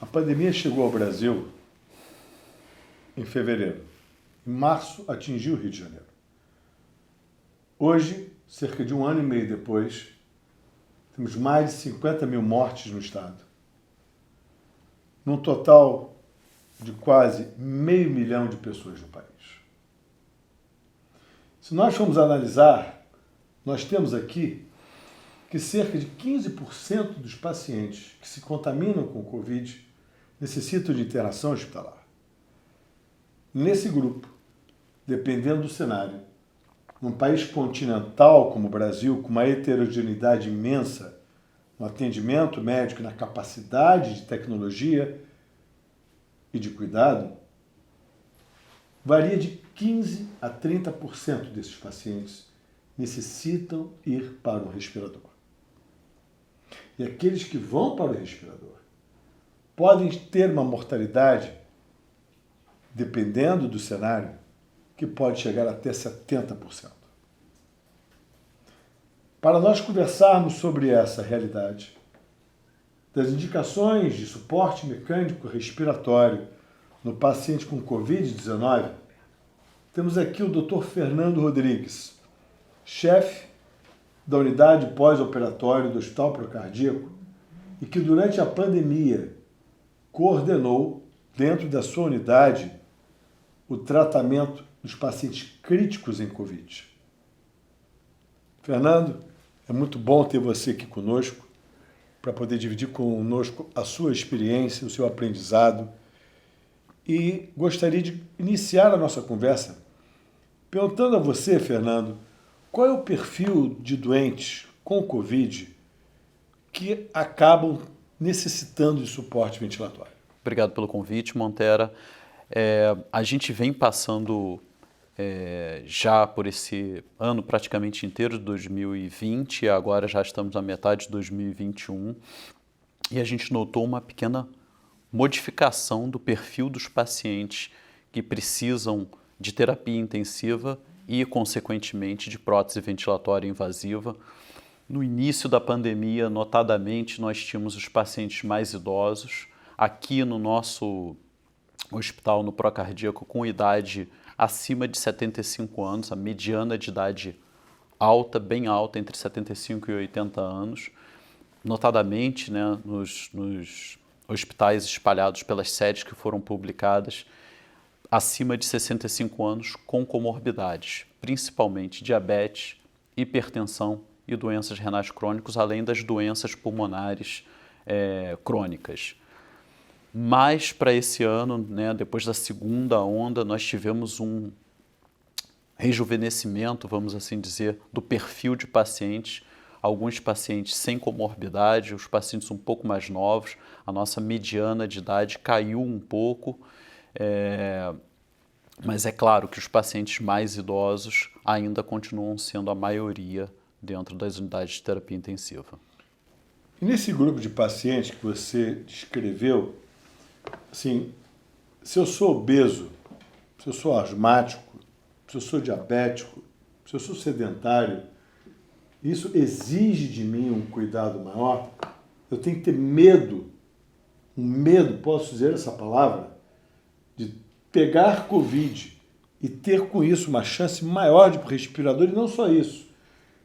A pandemia chegou ao Brasil em fevereiro. Em março, atingiu o Rio de Janeiro. Hoje, cerca de 1 ano e meio depois, temos mais de 50 mil mortes no estado. Num total de quase 500 mil de pessoas no país. Se nós formos analisar, nós temos aqui que cerca de 15% dos pacientes que se contaminam com o Covid necessitam de internação hospitalar. Nesse grupo, dependendo do cenário, num país continental como o Brasil, com uma heterogeneidade imensa no atendimento médico, na capacidade de tecnologia e de cuidado, varia de 15% a 30% desses pacientes necessitam ir para o respirador. E aqueles que vão para o respirador podem ter uma mortalidade, dependendo do cenário, que pode chegar até 70%. Para nós conversarmos sobre essa realidade, das indicações de suporte mecânico respiratório no paciente com Covid-19, temos aqui o Dr. Fernando Rodrigues, chefe da unidade pós-operatório do Hospital Procardíaco e que durante a pandemia coordenou, dentro da sua unidade, o tratamento dos pacientes críticos em Covid. Fernando, é muito bom ter você aqui conosco para poder dividir conosco a sua experiência, o seu aprendizado. E gostaria de iniciar a nossa conversa perguntando a você, Fernando, qual é o perfil de doentes com Covid que acabam necessitando de suporte ventilatório? Obrigado pelo convite, Montera. A gente vem passando já por esse ano praticamente inteiro de 2020, e agora já estamos na metade de 2021, e a gente notou uma pequena modificação do perfil dos pacientes que precisam de terapia intensiva e, consequentemente, de prótese ventilatória invasiva. No início da pandemia, notadamente, nós tínhamos os pacientes mais idosos. Aqui no nosso hospital, no Procardíaco, com idade acima de 75 anos, a mediana de idade alta, bem alta, entre 75 e 80 anos. Notadamente, né, nos hospitais espalhados pelas sedes que foram publicadas, acima de 65 anos com comorbidades, principalmente diabetes, hipertensão e doenças renais crônicas, além das doenças pulmonares crônicas. Mas para esse ano, né, depois da segunda onda, nós tivemos um rejuvenescimento, vamos assim dizer, do perfil de pacientes. Alguns pacientes sem comorbidade, os pacientes um pouco mais novos, a nossa mediana de idade caiu um pouco, mas é claro que os pacientes mais idosos ainda continuam sendo a maioria dentro das unidades de terapia intensiva. E nesse grupo de pacientes que você descreveu, assim, se eu sou obeso, se eu sou asmático, se eu sou diabético, se eu sou sedentário, isso exige de mim um cuidado maior? Eu tenho que ter medo, posso dizer essa palavra, de pegar Covid e ter com isso uma chance maior de ir para o respirador, e não só isso.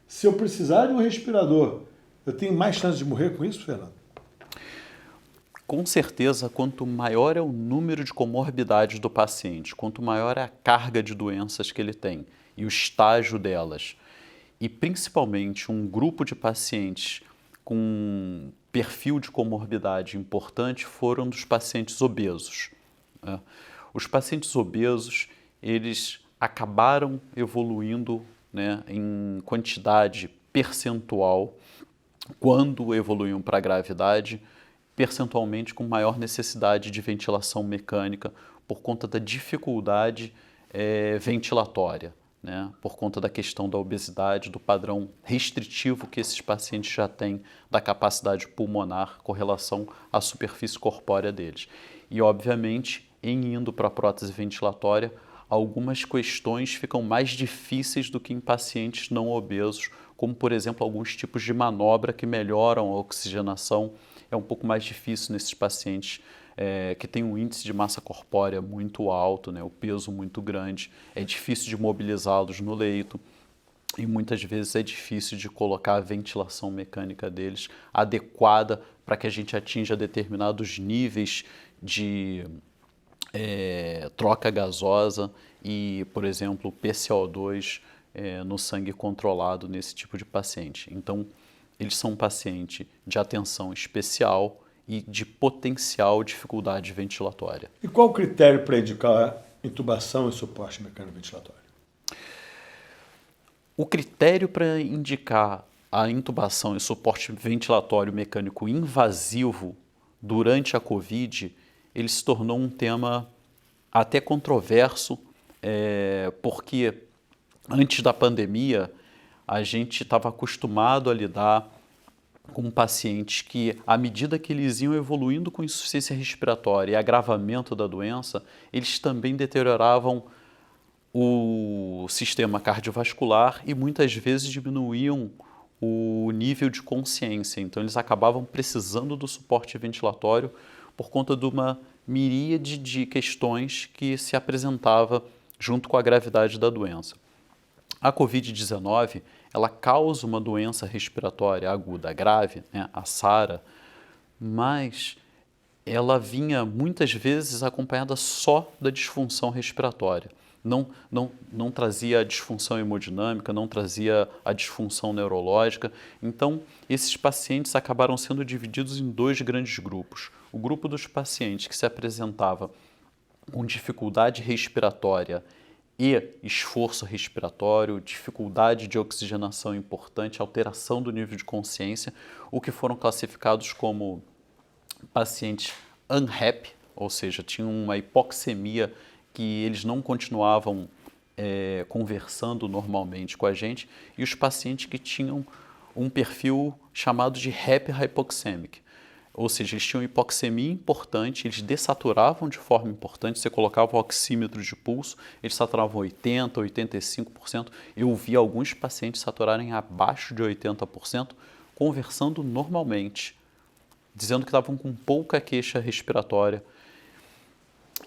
Se eu precisar de um respirador, eu tenho mais chance de morrer com isso, Fernando? Com certeza, quanto maior é o número de comorbidades do paciente, quanto maior é a carga de doenças que ele tem e o estágio delas, e principalmente um grupo de pacientes com perfil de comorbidade importante foram dos pacientes obesos, né? Os pacientes obesos, eles acabaram evoluindo, né, em quantidade percentual, quando evoluíam para a gravidade, percentualmente com maior necessidade de ventilação mecânica por conta da dificuldade ventilatória, né? Por conta da questão da obesidade, do padrão restritivo que esses pacientes já têm da capacidade pulmonar com relação à superfície corpórea deles. E, obviamente, em indo para a prótese ventilatória, algumas questões ficam mais difíceis do que em pacientes não obesos, como, por exemplo, alguns tipos de manobra que melhoram a oxigenação. É um pouco mais difícil nesses pacientes que tem um índice de massa corpórea muito alto, né, o peso muito grande, é difícil de mobilizá-los no leito e muitas vezes é difícil de colocar a ventilação mecânica deles adequada para que a gente atinja determinados níveis de troca gasosa e, por exemplo, PCO2 no sangue controlado nesse tipo de paciente. Então, eles são um paciente de atenção especial e de potencial dificuldade ventilatória. E qual o critério para indicar intubação e suporte mecânico ventilatório? O critério para indicar a intubação e suporte ventilatório mecânico invasivo durante a COVID, ele se tornou um tema até controverso, porque antes da pandemia a gente estava acostumado a lidar com pacientes que, à medida que eles iam evoluindo com insuficiência respiratória e agravamento da doença, eles também deterioravam o sistema cardiovascular e muitas vezes diminuíam o nível de consciência. Então, eles acabavam precisando do suporte ventilatório por conta de uma miríade de questões que se apresentava junto com a gravidade da doença. A COVID-19, ela causa uma doença respiratória aguda grave, né, a SARA, mas ela vinha muitas vezes acompanhada só da disfunção respiratória. Não trazia a disfunção hemodinâmica, não trazia a disfunção neurológica. Então, esses pacientes acabaram sendo divididos em dois grandes grupos. O grupo dos pacientes que se apresentava com dificuldade respiratória e esforço respiratório, dificuldade de oxigenação importante, alteração do nível de consciência, o que foram classificados como pacientes unhappy, ou seja, tinham uma hipoxemia que eles não continuavam conversando normalmente com a gente, e os pacientes que tinham um perfil chamado de happy hypoxemic. Ou seja, eles tinham hipoxemia importante, eles dessaturavam de forma importante, você colocava o oxímetro de pulso, eles saturavam 80%, 85%. Eu vi alguns pacientes saturarem abaixo de 80%, conversando normalmente, dizendo que estavam com pouca queixa respiratória.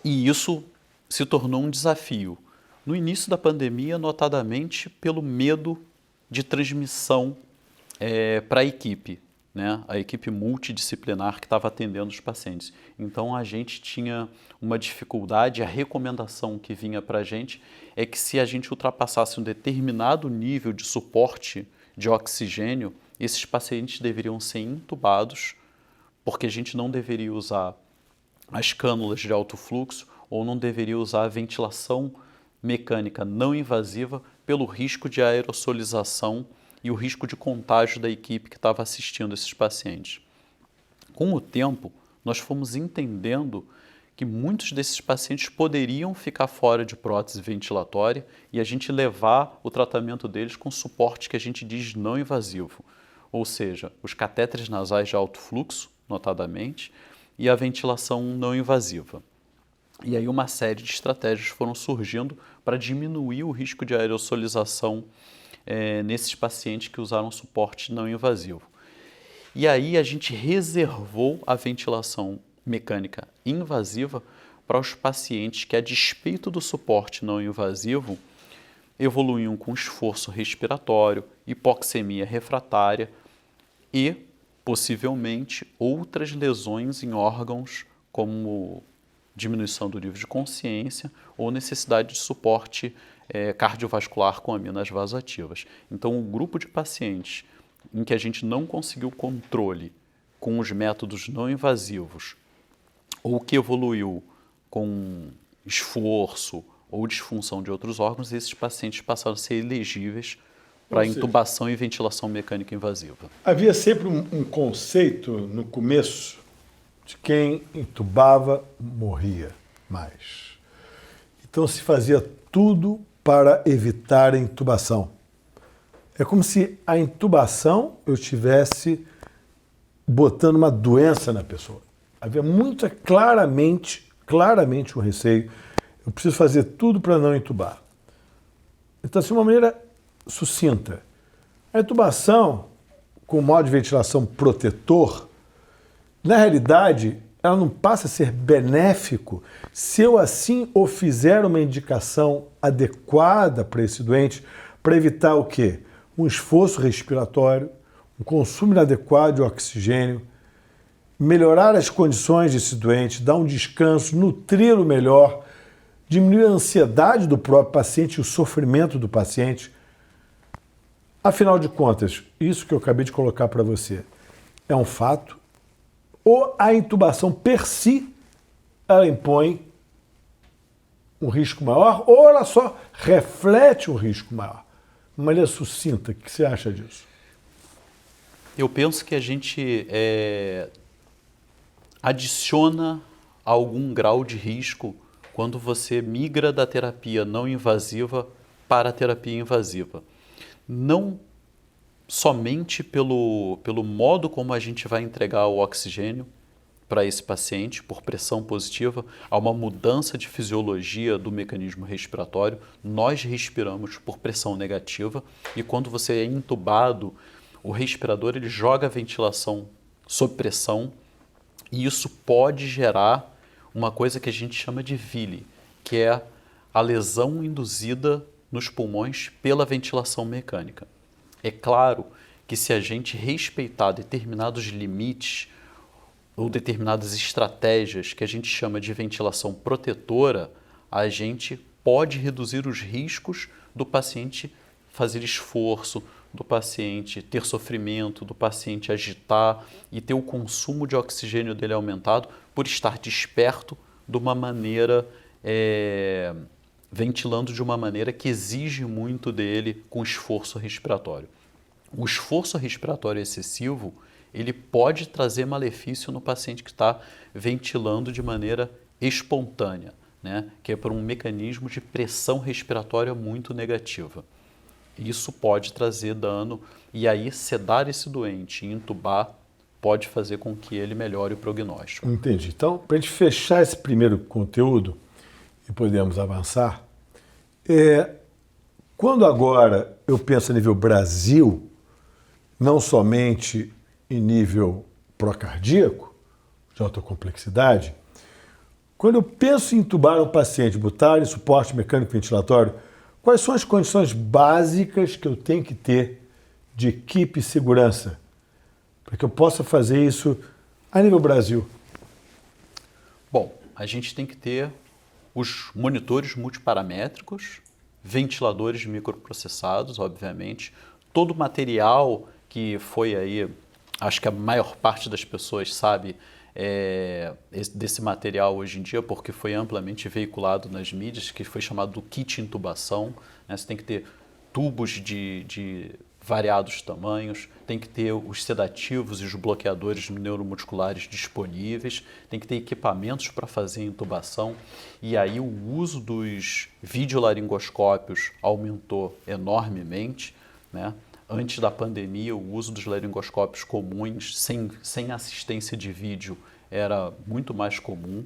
E isso se tornou um desafio. No início da pandemia, notadamente pelo medo de transmissão para a equipe. Né, a equipe multidisciplinar que estava atendendo os pacientes. Então, a gente tinha uma dificuldade, a recomendação que vinha para a gente é que se a gente ultrapassasse um determinado nível de suporte de oxigênio, esses pacientes deveriam ser intubados, porque a gente não deveria usar as cânulas de alto fluxo ou não deveria usar a ventilação mecânica não invasiva pelo risco de aerossolização e o risco de contágio da equipe que estava assistindo esses pacientes. Com o tempo, nós fomos entendendo que muitos desses pacientes poderiam ficar fora de prótese ventilatória e a gente levar o tratamento deles com suporte que a gente diz não invasivo, ou seja, os catéteres nasais de alto fluxo, notadamente, e a ventilação não invasiva. E aí uma série de estratégias foram surgindo para diminuir o risco de aerossolização nesses pacientes que usaram suporte não invasivo. E aí a gente reservou a ventilação mecânica invasiva para os pacientes que, a despeito do suporte não invasivo, evoluíam com esforço respiratório, hipoxemia refratária e, possivelmente, outras lesões em órgãos, como diminuição do nível de consciência ou necessidade de suporte cardiovascular com aminas vasoativas. Então, o grupo de pacientes em que a gente não conseguiu controle com os métodos não invasivos ou que evoluiu com esforço ou disfunção de outros órgãos, esses pacientes passaram a ser elegíveis para intubação e ventilação mecânica invasiva. Havia sempre um conceito no começo de quem intubava morria mais. Então se fazia tudo para evitar a intubação. É como se a intubação eu estivesse botando uma doença na pessoa. Havia muito claramente um receio. Eu preciso fazer tudo para não intubar. Então, assim, de uma maneira sucinta. A intubação, com modo de ventilação protetor, na realidade, ela não passa a ser benéfico se eu assim o fizer uma indicação adequada para esse doente, para evitar o quê? Um esforço respiratório, um consumo inadequado de oxigênio, melhorar as condições desse doente, dar um descanso, nutri-lo melhor, diminuir a ansiedade do próprio paciente e o sofrimento do paciente. Afinal de contas, isso que eu acabei de colocar para você é um fato? Ou a intubação per si, ela impõe um risco maior, ou ela só reflete um risco maior? De maneira sucinta, o que você acha disso? Eu penso que a gente adiciona algum grau de risco quando você migra da terapia não invasiva para a terapia invasiva. Não somente pelo modo como a gente vai entregar o oxigênio para esse paciente, por pressão positiva, há uma mudança de fisiologia do mecanismo respiratório. Nós respiramos por pressão negativa e quando você é intubado, o respirador ele joga a ventilação sob pressão e isso pode gerar uma coisa que a gente chama de VILI, que é a lesão induzida nos pulmões pela ventilação mecânica. É claro que se a gente respeitar determinados limites ou determinadas estratégias que a gente chama de ventilação protetora, a gente pode reduzir os riscos do paciente fazer esforço, do paciente ter sofrimento, do paciente agitar e ter o consumo de oxigênio dele aumentado por estar desperto de uma maneira, ventilando de uma maneira que exige muito dele com esforço respiratório. O esforço respiratório excessivo, ele pode trazer malefício no paciente que está ventilando de maneira espontânea, né? Que é por um mecanismo de pressão respiratória muito negativa. Isso pode trazer dano e aí sedar esse doente e intubar pode fazer com que ele melhore o prognóstico. Entendi. Então, para a gente fechar esse primeiro conteúdo e podermos avançar, quando agora eu penso a nível Brasil, não somente em nível procardíaco, de alta complexidade, quando eu penso em intubar um paciente, botar em suporte mecânico ventilatório, quais são as condições básicas que eu tenho que ter de equipe e segurança para que eu possa fazer isso a nível Brasil? Bom, a gente tem que ter os monitores multiparamétricos, ventiladores microprocessados, obviamente, todo o material que foi aí, acho que a maior parte das pessoas sabe desse material hoje em dia, porque foi amplamente veiculado nas mídias, que foi chamado do kit intubação, né? Você tem que ter tubos de variados tamanhos, tem que ter os sedativos e os bloqueadores neuromusculares disponíveis, tem que ter equipamentos para fazer a intubação, e aí o uso dos videolaringoscópios aumentou enormemente, né? Antes da pandemia, o uso dos laringoscópios comuns, sem assistência de vídeo, era muito mais comum.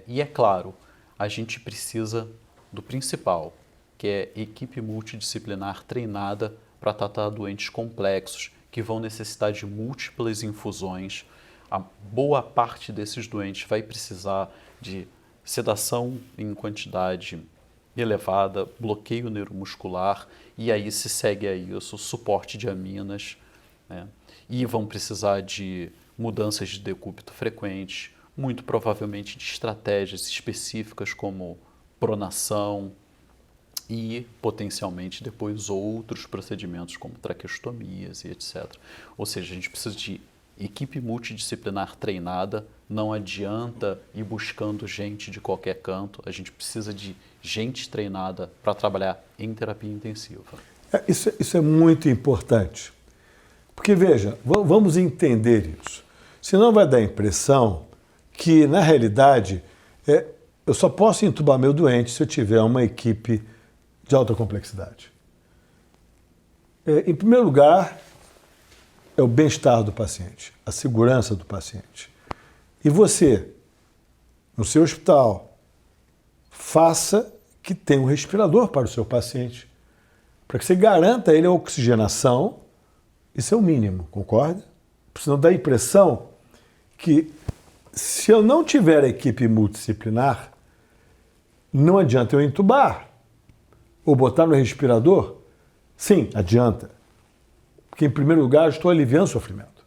E é claro, a gente precisa do principal, que é equipe multidisciplinar treinada para tratar doentes complexos, que vão necessitar de múltiplas infusões. A boa parte desses doentes vai precisar de sedação em quantidade elevada, bloqueio neuromuscular, e aí se segue a isso, suporte de aminas, né? E vão precisar de mudanças de decúbito frequentes, muito provavelmente de estratégias específicas como pronação e potencialmente depois outros procedimentos como traqueostomias e etc. Ou seja, a gente precisa de equipe multidisciplinar treinada, não adianta ir buscando gente de qualquer canto, a gente precisa de gente treinada para trabalhar em terapia intensiva. Isso é muito importante, porque veja, vamos entender isso, senão vai dar a impressão que na realidade eu só posso intubar meu doente se eu tiver uma equipe de alta complexidade. Em primeiro lugar, é o bem-estar do paciente, a segurança do paciente. E você, no seu hospital, faça que tenha um respirador para o seu paciente, para que você garanta a ele a oxigenação, isso é o mínimo, concorda? Senão dá a impressão que se eu não tiver a equipe multidisciplinar, não adianta eu entubar ou botar no respirador. Sim, adianta. Porque, em primeiro lugar, eu estou aliviando o sofrimento.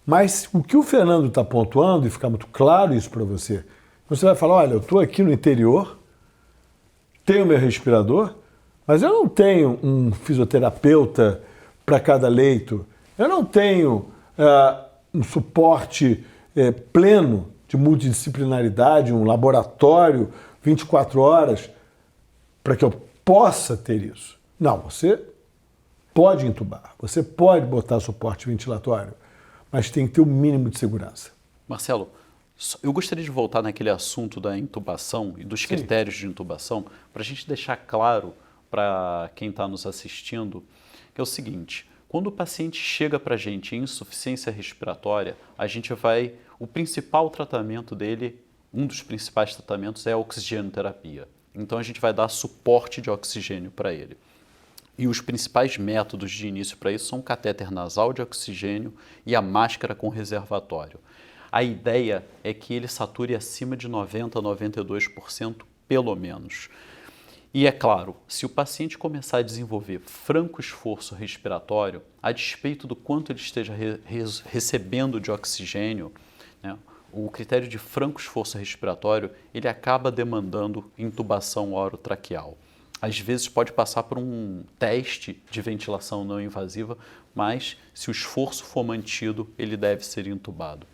Mas o que o Fernando está pontuando, e ficar muito claro isso para você, você vai falar, olha, eu estou aqui no interior, tenho meu respirador, mas eu não tenho um fisioterapeuta para cada leito, eu não tenho um suporte pleno de multidisciplinaridade, um laboratório 24 horas para que eu possa ter isso. Não, você pode entubar, você pode botar suporte ventilatório, mas tem que ter o mínimo de segurança. Marcelo, eu gostaria de voltar naquele assunto da intubação e dos critérios de intubação, para a gente deixar claro para quem está nos assistindo, que é o seguinte, quando o paciente chega para a gente em insuficiência respiratória, o principal tratamento dele, um dos principais tratamentos é a oxigenoterapia. Então a gente vai dar suporte de oxigênio para ele. E os principais métodos de início para isso são o catéter nasal de oxigênio e a máscara com reservatório. A ideia é que ele sature acima de 90% a 92% pelo menos. E é claro, se o paciente começar a desenvolver franco esforço respiratório, a despeito do quanto ele esteja recebendo de oxigênio, né, o critério de franco esforço respiratório, ele acaba demandando intubação orotraqueal. Às vezes pode passar por um teste de ventilação não invasiva, mas se o esforço for mantido, ele deve ser intubado.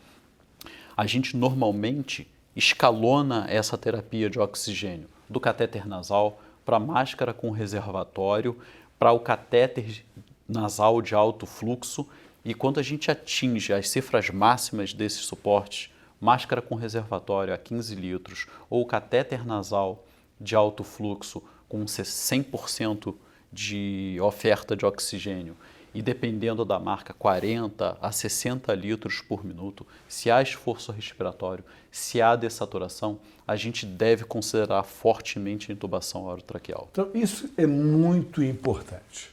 A gente normalmente escalona essa terapia de oxigênio do catéter nasal para a máscara com reservatório, para o catéter nasal de alto fluxo, e quando a gente atinge as cifras máximas desses suportes, máscara com reservatório a 15 litros ou catéter nasal de alto fluxo com 100% de oferta de oxigênio, e dependendo da marca, 40 a 60 litros por minuto, se há esforço respiratório, se há dessaturação, a gente deve considerar fortemente a intubação orotraqueal. Então, isso é muito importante.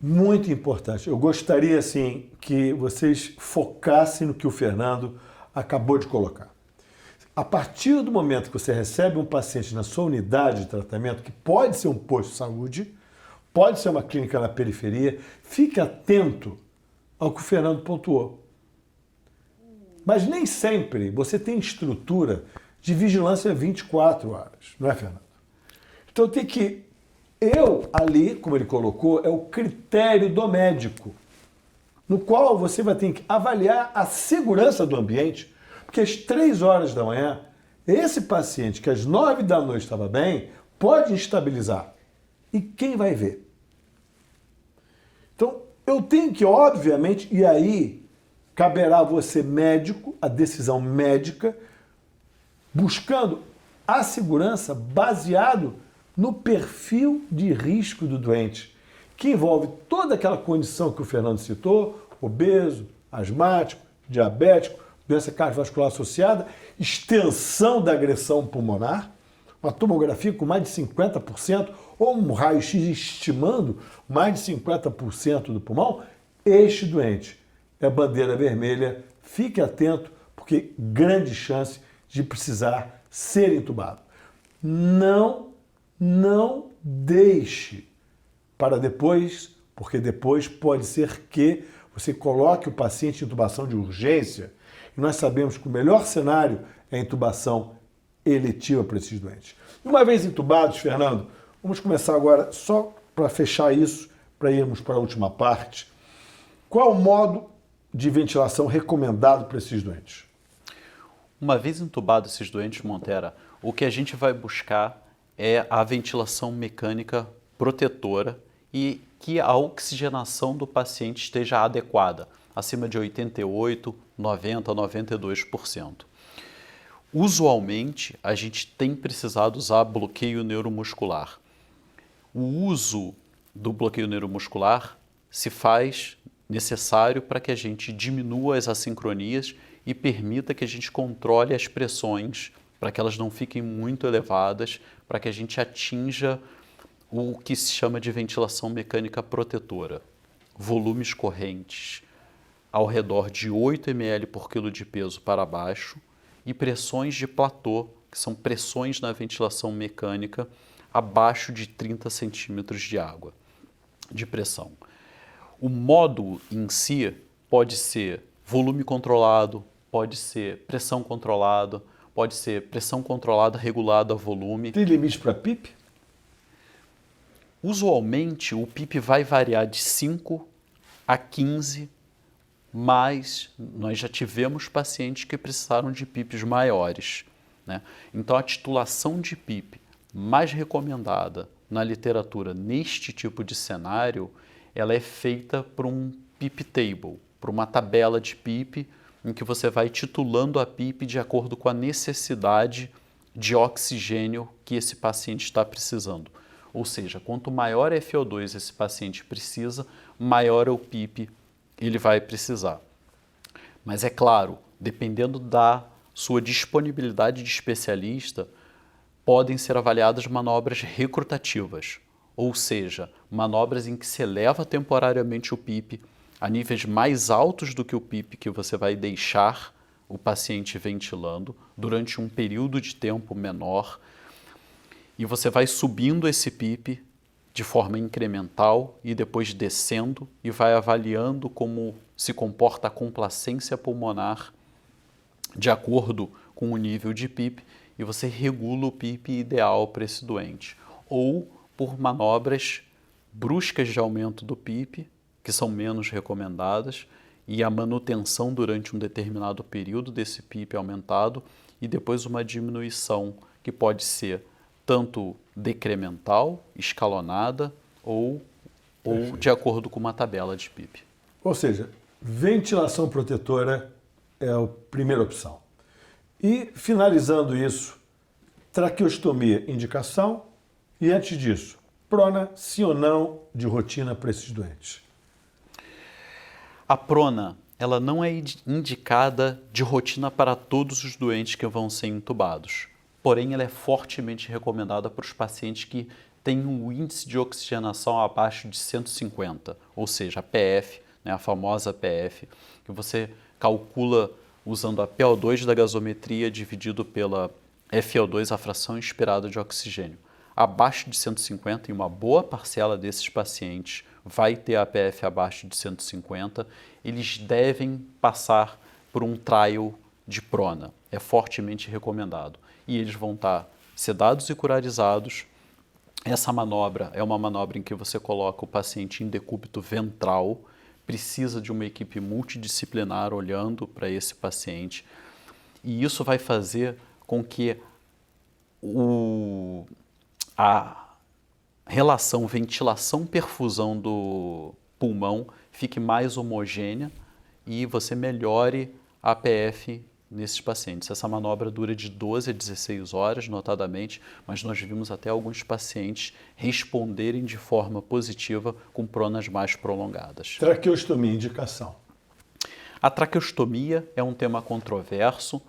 Muito importante. Eu gostaria, assim, que vocês focassem no que o Fernando acabou de colocar. A partir do momento que você recebe um paciente na sua unidade de tratamento, que pode ser um posto de saúde, pode ser uma clínica na periferia, fique atento ao que o Fernando pontuou. Mas nem sempre você tem estrutura de vigilância 24 horas, não é, Fernando? Então tem que... ali, como ele colocou, é o critério do médico, no qual você vai ter que avaliar a segurança do ambiente, porque às 3 horas da manhã, esse paciente que às 9 da noite estava bem, pode instabilizar. E quem vai ver? Então, eu tenho que, obviamente, e aí caberá a você, médico, a decisão médica, buscando a segurança baseado no perfil de risco do doente, que envolve toda aquela condição que o Fernando citou, obeso, asmático, diabético, doença cardiovascular associada, extensão da agressão pulmonar, uma tomografia com mais de 50%, ou um raio-x estimando mais de 50% do pulmão, este doente é bandeira vermelha, fique atento, porque grande chance de precisar ser entubado. Não deixe para depois, porque depois pode ser que você coloque o paciente em intubação de urgência, e nós sabemos que o melhor cenário é a intubação eletiva para esses doentes. E uma vez intubados, Fernando, vamos começar agora, só para fechar isso, para irmos para a última parte. Qual o modo de ventilação recomendado para esses doentes? Uma vez entubados esses doentes, Montera, o que a gente vai buscar é a ventilação mecânica protetora e que a oxigenação do paciente esteja adequada, acima de 88%, 90%, 92%. Usualmente, a gente tem precisado usar bloqueio neuromuscular. O uso do bloqueio neuromuscular se faz necessário para que a gente diminua as assincronias e permita que a gente controle as pressões, para que elas não fiquem muito elevadas, para que a gente atinja o que se chama de ventilação mecânica protetora. Volumes correntes, ao redor de 8 ml por quilo de peso para baixo e pressões de platô, que são pressões na ventilação mecânica abaixo de 30 centímetros de água de pressão. O módulo em si pode ser volume controlado, pode ser pressão controlada, pode ser pressão controlada regulada a volume. Tem limite para PIP? Usualmente o PIP vai variar de 5 a 15, mas nós já tivemos pacientes que precisaram de PIPs maiores, né? Então a titulação de PIP mais recomendada na literatura neste tipo de cenário, ela é feita por um PIP table, por uma tabela de PIP em que você vai titulando a PIP de acordo com a necessidade de oxigênio que esse paciente está precisando. Ou seja, quanto maior é FO2 esse paciente precisa, maior é o PIP ele vai precisar. Mas é claro, dependendo da sua disponibilidade de especialista, podem ser avaliadas manobras recrutativas, ou seja, manobras em que se eleva temporariamente o PIP a níveis mais altos do que o PIP que você vai deixar o paciente ventilando durante um período de tempo menor, e você vai subindo esse PIP de forma incremental e depois descendo e vai avaliando como se comporta a complacência pulmonar de acordo com o nível de PIP, e você regula o PIP ideal para esse doente. Ou por manobras bruscas de aumento do PIP, que são menos recomendadas, e a manutenção durante um determinado período desse PIP aumentado, e depois uma diminuição que pode ser tanto decremental, escalonada, ou de acordo com uma tabela de PIP. Ou seja, ventilação protetora é a primeira opção. E, finalizando isso, traqueostomia, indicação, e antes disso, prona, sim ou não, de rotina para esses doentes? A prona, ela não é indicada de rotina para todos os doentes que vão ser intubados, porém ela é fortemente recomendada para os pacientes que têm um índice de oxigenação abaixo de 150, ou seja, a PF, né, a famosa PF, que você calcula usando a PO2 da gasometria dividido pela FO2, a fração inspirada de oxigênio. Abaixo de 150, e uma boa parcela desses pacientes vai ter a PF abaixo de 150, eles devem passar por um trial de prona. É fortemente recomendado. E eles vão estar sedados e curarizados. Essa manobra é uma manobra em que você coloca o paciente em decúbito ventral, precisa de uma equipe multidisciplinar olhando para esse paciente, e isso vai fazer com que a relação ventilação-perfusão do pulmão fique mais homogênea e você melhore a PF nesses pacientes. Essa manobra dura de 12 a 16 horas, notadamente, mas nós vimos até alguns pacientes responderem de forma positiva com pronas mais prolongadas. Traqueostomia, indicação. A traqueostomia é um tema controverso.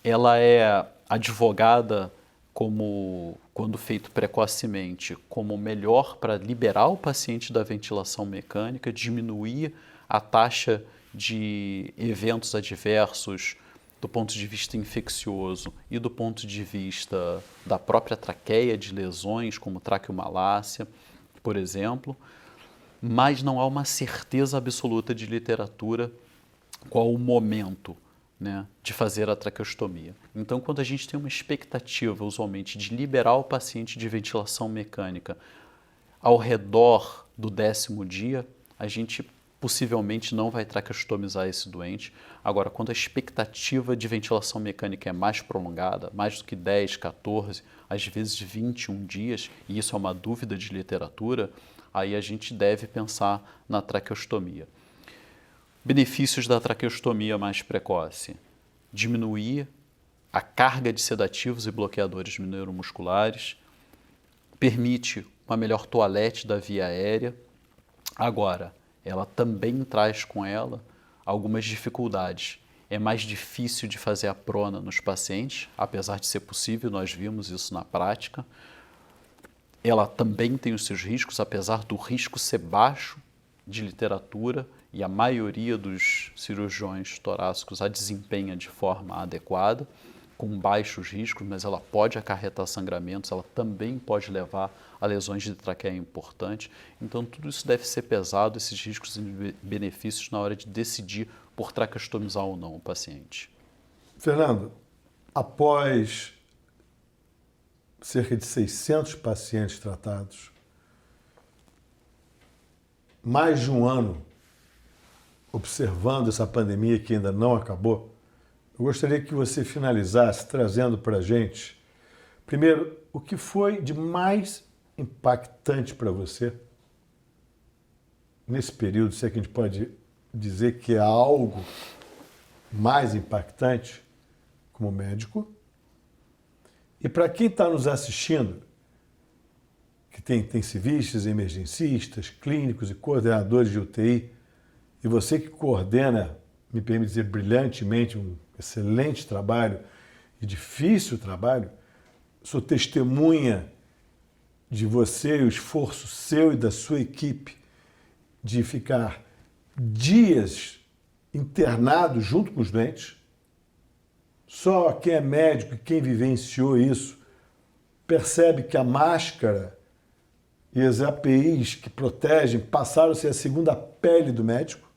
Ela é advogada como, quando feito precocemente, como melhor para liberar o paciente da ventilação mecânica, diminuir a taxa de eventos adversos do ponto de vista infeccioso e do ponto de vista da própria traqueia, de lesões como traqueomalácia, por exemplo, mas não há uma certeza absoluta de literatura qual o momento, né, de fazer a traqueostomia. Então, quando a gente tem uma expectativa, usualmente, de liberar o paciente de ventilação mecânica ao redor do 10º dia, a gente possivelmente não vai traqueostomizar esse doente. Agora, quando a expectativa de ventilação mecânica é mais prolongada, mais do que 10, 14, às vezes 21 dias, e isso é uma dúvida de literatura, aí a gente deve pensar na traqueostomia. Benefícios da traqueostomia mais precoce: diminuir a carga de sedativos e bloqueadores neuromusculares, permite uma melhor toalete da via aérea. Agora, ela também traz com ela algumas dificuldades. É mais difícil de fazer a prona nos pacientes, apesar de ser possível, nós vimos isso na prática. Ela também tem os seus riscos, apesar do risco ser baixo de literatura, e a maioria dos cirurgiões torácicos a desempenha de forma adequada, com baixos riscos, mas ela pode acarretar sangramentos, ela também pode levar a lesões de traqueia importantes. Então, tudo isso deve ser pesado, esses riscos e benefícios, na hora de decidir por traqueostomizar ou não o paciente. Fernando, após cerca de 600 pacientes tratados, mais de um ano observando essa pandemia que ainda não acabou, eu gostaria que você finalizasse trazendo para a gente, primeiro, o que foi de mais impactante para você nesse período, se é que a gente pode dizer que é algo mais impactante como médico. E para quem está nos assistindo, que tem intensivistas, emergencistas, clínicos e coordenadores de UTI, e você que coordena, me permite dizer brilhantemente, um excelente trabalho e difícil trabalho, sou testemunha de você e o esforço seu e da sua equipe de ficar dias internado junto com os doentes. Só quem é médico e quem vivenciou isso percebe que a máscara e as APIs que protegem passaram a ser a segunda pele do médico.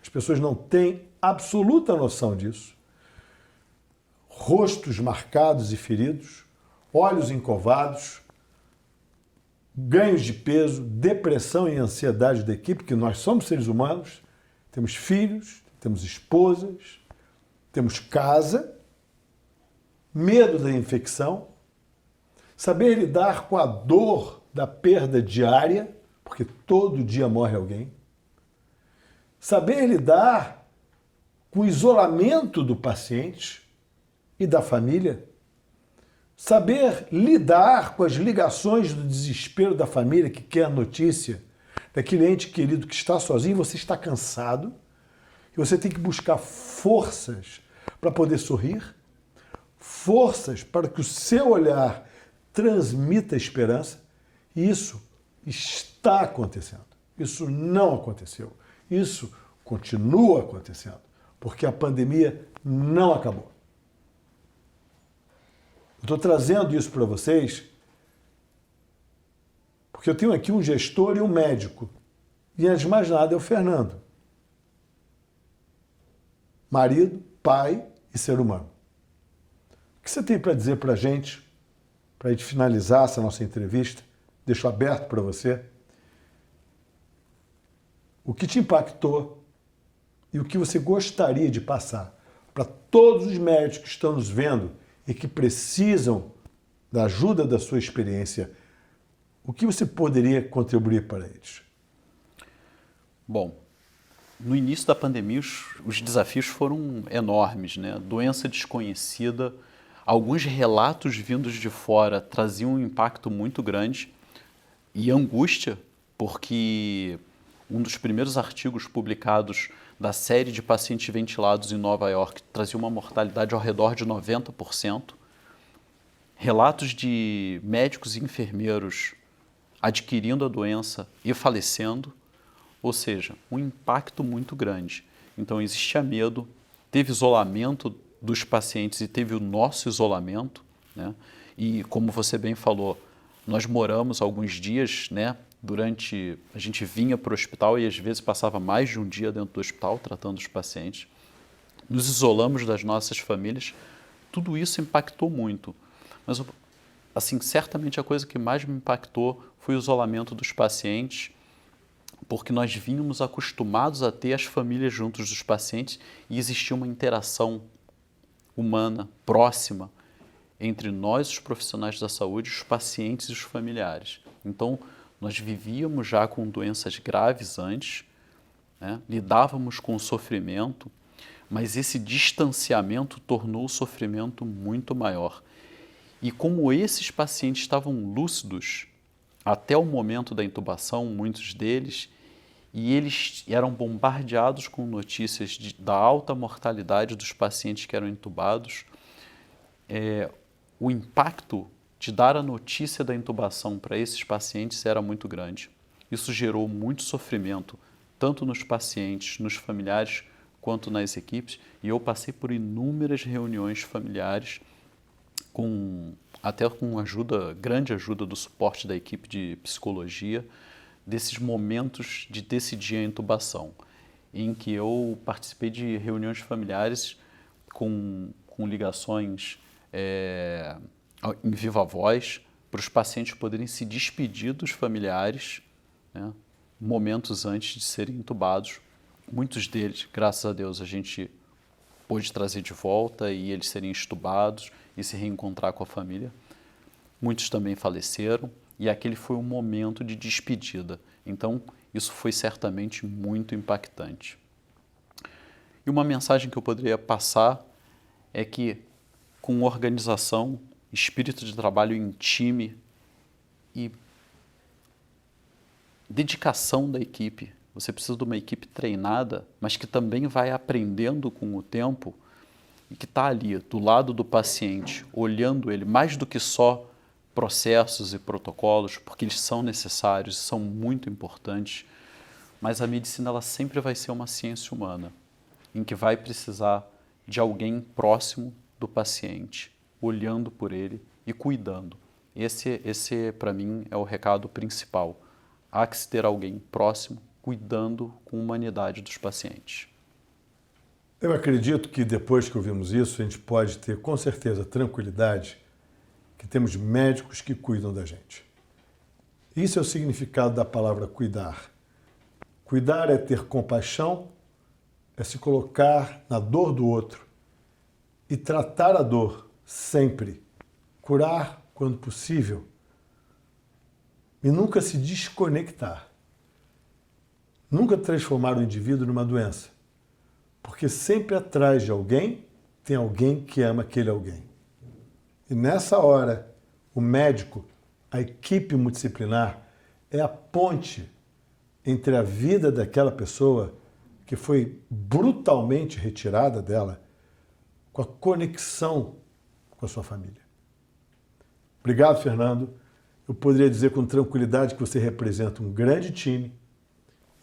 As pessoas não têm absoluta noção disso. Rostos marcados e feridos, olhos encovados, ganhos de peso, depressão e ansiedade da equipe, que nós somos seres humanos, temos filhos, temos esposas, temos casa, medo da infecção, saber lidar com a dor da perda diária, porque todo dia morre alguém, saber lidar com o isolamento do paciente e da família, saber lidar com as ligações do desespero da família que quer a notícia daquele ente querido que está sozinho, você está cansado e você tem que buscar forças para poder sorrir, forças para que o seu olhar transmita esperança, e isso está acontecendo. Isso não aconteceu. Isso continua acontecendo, porque a pandemia não acabou. Eu estou trazendo isso para vocês porque eu tenho aqui um gestor e um médico. E, antes de mais nada, é o Fernando. Marido, pai e ser humano. O que você tem para dizer para a gente finalizar essa nossa entrevista? Deixo aberto para você. O que te impactou e o que você gostaria de passar para todos os médicos que estão nos vendo e que precisam da ajuda da sua experiência, o que você poderia contribuir para eles? Bom, no início da pandemia os desafios foram enormes, né? Doença desconhecida, alguns relatos vindos de fora traziam um impacto muito grande e angústia, porque um dos primeiros artigos publicados da série de pacientes ventilados em Nova York trazia uma mortalidade ao redor de 90%. Relatos de médicos e enfermeiros adquirindo a doença e falecendo, ou seja, um impacto muito grande. Então existia medo, teve isolamento dos pacientes e teve o nosso isolamento, né? E como você bem falou, nós moramos alguns dias, né? A gente vinha para o hospital e às vezes passava mais de um dia dentro do hospital tratando os pacientes. Nos isolamos das nossas famílias. Tudo isso impactou muito. Mas, assim, certamente a coisa que mais me impactou foi o isolamento dos pacientes, porque nós vínhamos acostumados a ter as famílias juntos dos pacientes e existia uma interação humana, próxima, entre nós, os profissionais da saúde, os pacientes e os familiares. Então, nós vivíamos já com doenças graves antes, né? Lidávamos com o sofrimento, mas esse distanciamento tornou o sofrimento muito maior. E como esses pacientes estavam lúcidos até o momento da intubação, muitos deles, e eles eram bombardeados com notícias da alta mortalidade dos pacientes que eram intubados, o impacto de dar a notícia da intubação para esses pacientes era muito grande. Isso gerou muito sofrimento, tanto nos pacientes, nos familiares, quanto nas equipes. E eu passei por inúmeras reuniões familiares, até com grande ajuda do suporte da equipe de psicologia, desses momentos de decidir a intubação, em que eu participei de reuniões familiares com ligações em viva voz, para os pacientes poderem se despedir dos familiares, né, momentos antes de serem intubados. Muitos deles, graças a Deus, a gente pôde trazer de volta e eles serem extubados e se reencontrar com a família. Muitos também faleceram e aquele foi um momento de despedida. Então, isso foi certamente muito impactante. E uma mensagem que eu poderia passar é que, com organização, espírito de trabalho em time e dedicação da equipe, você precisa de uma equipe treinada, mas que também vai aprendendo com o tempo e que está ali, do lado do paciente, olhando ele, mais do que só processos e protocolos, porque eles são necessários, são muito importantes, mas a medicina ela sempre vai ser uma ciência humana, em que vai precisar de alguém próximo do paciente, olhando por ele e cuidando. Esse para mim, é o recado principal. Há que se ter alguém próximo, cuidando com humanidade dos pacientes. Eu acredito que depois que ouvimos isso, a gente pode ter com certeza tranquilidade que temos médicos que cuidam da gente. Isso é o significado da palavra cuidar. Cuidar é ter compaixão, é se colocar na dor do outro e tratar a dor sempre, curar quando possível e nunca se desconectar. Nunca transformar o indivíduo numa doença, porque sempre atrás de alguém tem alguém que ama aquele alguém. E nessa hora, o médico, a equipe multidisciplinar, é a ponte entre a vida daquela pessoa que foi brutalmente retirada dela com a conexão com a sua família. Obrigado, Fernando. Eu poderia dizer com tranquilidade que você representa um grande time.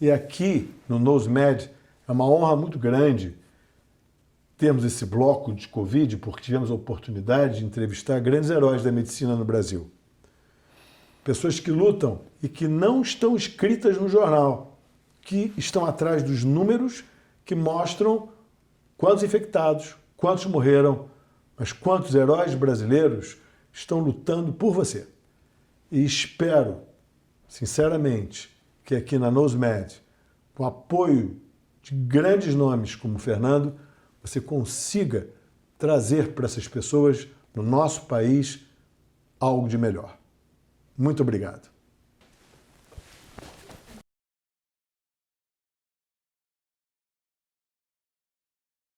E aqui no NOSMED é uma honra muito grande termos esse bloco de Covid, porque tivemos a oportunidade de entrevistar grandes heróis da medicina no Brasil. Pessoas que lutam e que não estão escritas no jornal, que estão atrás dos números que mostram quantos infectados, quantos morreram, mas quantos heróis brasileiros estão lutando por você. E espero, sinceramente, que aqui na NOSMED, com o apoio de grandes nomes como o Fernando, você consiga trazer para essas pessoas no nosso país algo de melhor. Muito obrigado.